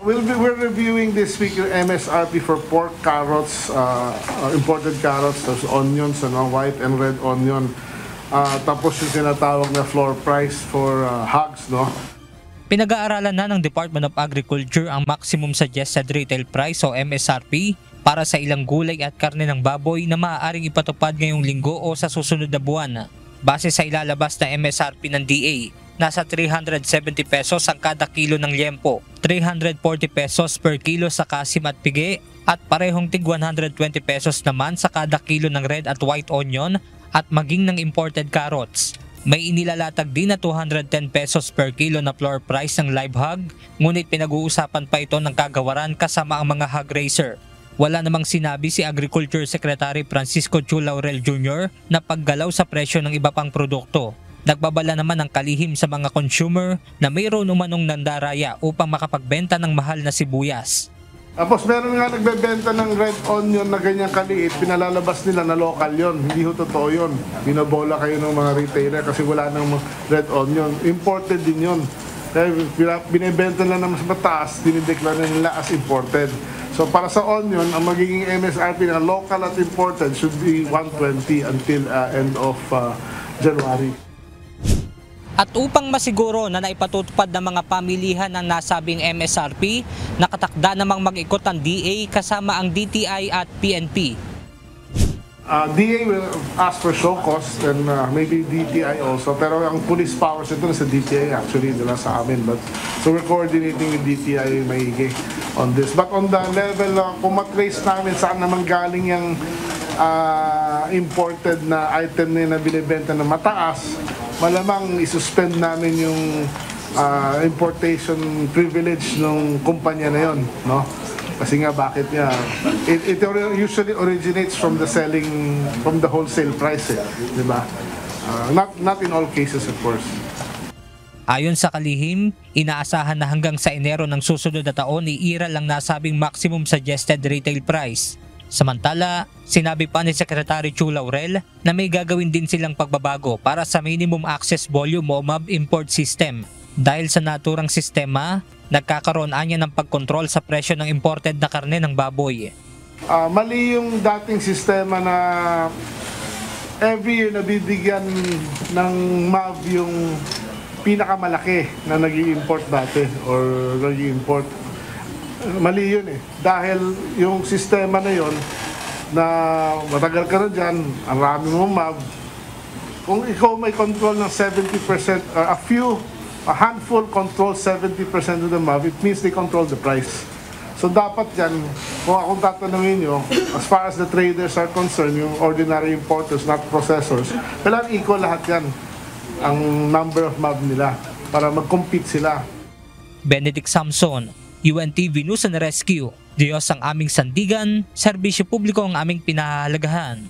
We're reviewing this week yung MSRP for pork, carrots, imported carrots, tapos onions, white and red onion. Tapos yung tinatawag na floor price for hogs, no? Pinag-aaralan na ng Department of Agriculture ang maximum suggested retail price o MSRP para sa ilang gulay at karne ng baboy na maaaring ipatupad ngayong linggo o sa susunod na buwan. Base sa ilalabas na MSRP ng DA, nasa 370 pesos ang kada kilo ng liempo, 340 pesos per kilo sa kasim at pigi, at parehong tig 120 pesos naman sa kada kilo ng red at white onion at maging ng imported carrots. May inilalatag din na 210 pesos per kilo na floor price ng live hog, ngunit pinag-uusapan pa ito ng kagawaran kasama ang mga hog raiser. Wala namang sinabi si Agriculture Secretary Francisco Chu Laurel Jr. na paggalaw sa presyo ng iba pang produkto. Nagbabala naman ang kalihim sa mga consumer na mayroon umanong nandaraya upang makapagbenta ng mahal na sibuyas. Tapos meron nga nagbebenta ng red onion na ganyang kaliit, pinalalabas nila na local yon. Hindi ho totoo yun. Binabola kayo ng mga retailer kasi wala nang red onion. Imported din yun. Kaya binibenta na mas mataas, dinideklara nila as imported. So para sa onion, ang magiging MSRP na local at imported should be 120 until end of January. At upang masiguro na naipatutupad ng mga pamilihan ng nasabing MSRP, nakatakda namang mag-ikot ang DA kasama ang DTI at PNP. DA will ask for show cause and maybe DTI also. Pero ang police powers ito sa DTI actually, nila sa amin. So we're coordinating with DTI maigi on this. But on the level, kung matrace namin saan naman galing yung imported na item na binibenta na mataas, malamang isuspend namin yung importation privilege ng kumpanya na yon, no? Kasi nga bakit niya? It usually originates from the wholesale price, di ba? Not in all cases, of course. Ayon sa kalihim, inaasahan na hanggang sa Enero ng susunod na taon iiral lang nasabing maximum suggested retail price. Samantala, sinabi pa ni Secretary Chu Laurel na may gagawin din silang pagbabago para sa minimum access volume o MAV import system. Dahil sa naturang sistema, nagkakaroon anya ng pagkontrol sa presyo ng imported na karne ng baboy. Mali yung dating sistema na every year nabibigyan ng MAV yung pinakamalaki na nag-i-import dati or nag-i-import. Mali yun eh. Dahil yung sistema na yun, na matagal ka na dyan, ang rami mong MAV, kung ikaw may control ng 70%, a handful control 70% of the MAV, it means they control the price. So dapat yan, kung akong tatanungin nyo, as far as the traders are concerned, yung ordinary importers, not processors, kailangan equal lahat yan, ang number of MAV nila, para mag-compete sila. Benedict Samson, UNTV News and Rescue. Diyos ang aming sandigan, serbisyo publiko ang aming pinahahalagahan.